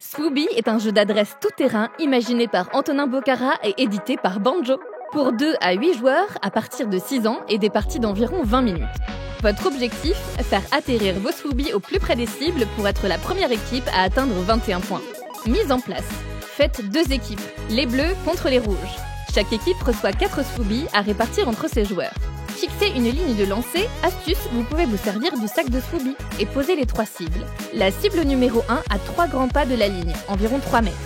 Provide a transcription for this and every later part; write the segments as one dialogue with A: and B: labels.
A: Swooby est un jeu d'adresse tout-terrain imaginé par Antonin Bocara et édité par Banjo. Pour 2 à 8 joueurs à partir de 6 ans et des parties d'environ 20 minutes. Votre objectif, faire atterrir vos Swooby au plus près des cibles pour être la première équipe à atteindre 21 points. Mise en place. Faites 2 équipes, les bleus contre les rouges. Chaque équipe reçoit 4 Swooby à répartir entre ses joueurs. Fixez une ligne de lancer, astuce, vous pouvez vous servir du sac de Swooby et poser les 3 cibles. La cible numéro 1 à 3 grands pas de la ligne, environ 3 mètres.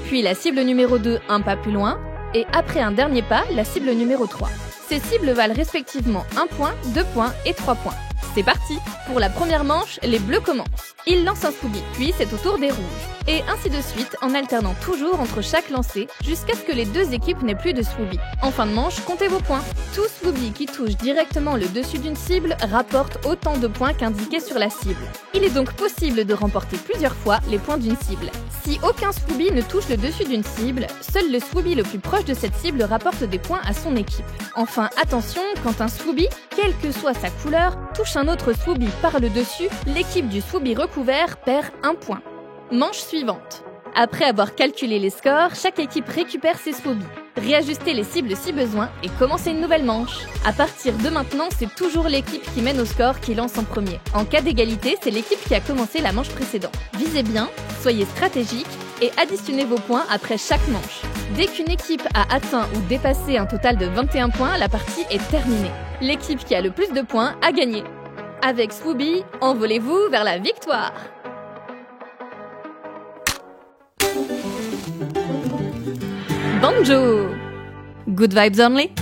A: Puis la cible numéro 2 un pas plus loin, et après un dernier pas, la cible numéro 3. Ces cibles valent respectivement 1 point, 2 points et 3 points. C'est parti! Pour la première manche, les bleus commencent. Ils lancent un Swooby, puis c'est au tour des rouges. Et ainsi de suite, en alternant toujours entre chaque lancer, jusqu'à ce que les 2 équipes n'aient plus de Swooby. En fin de manche, comptez vos points. Tout Swooby qui touche directement le dessus d'une cible rapporte autant de points qu'indiqué sur la cible. Il est donc possible de remporter plusieurs fois les points d'une cible. Si aucun Swooby ne touche le dessus d'une cible, seul le Swooby le plus proche de cette cible rapporte des points à son équipe. Enfin, attention, quand un Swooby, quelle que soit sa couleur, touche un autre Swooby par le dessus, l'équipe du Swooby recouvert perd 1 point. Manche suivante. Après avoir calculé les scores, chaque équipe récupère ses Swooby. Réajustez les cibles si besoin et commencez une nouvelle manche. À partir de maintenant, c'est toujours l'équipe qui mène au score qui lance en premier. En cas d'égalité, c'est l'équipe qui a commencé la manche précédente. Visez bien, soyez stratégique et additionnez vos points après chaque manche. Dès qu'une équipe a atteint ou dépassé un total de 21 points, la partie est terminée. L'équipe qui a le plus de points a gagné. Avec Swooby, envolez-vous vers la victoire! Banjo! Good vibes only?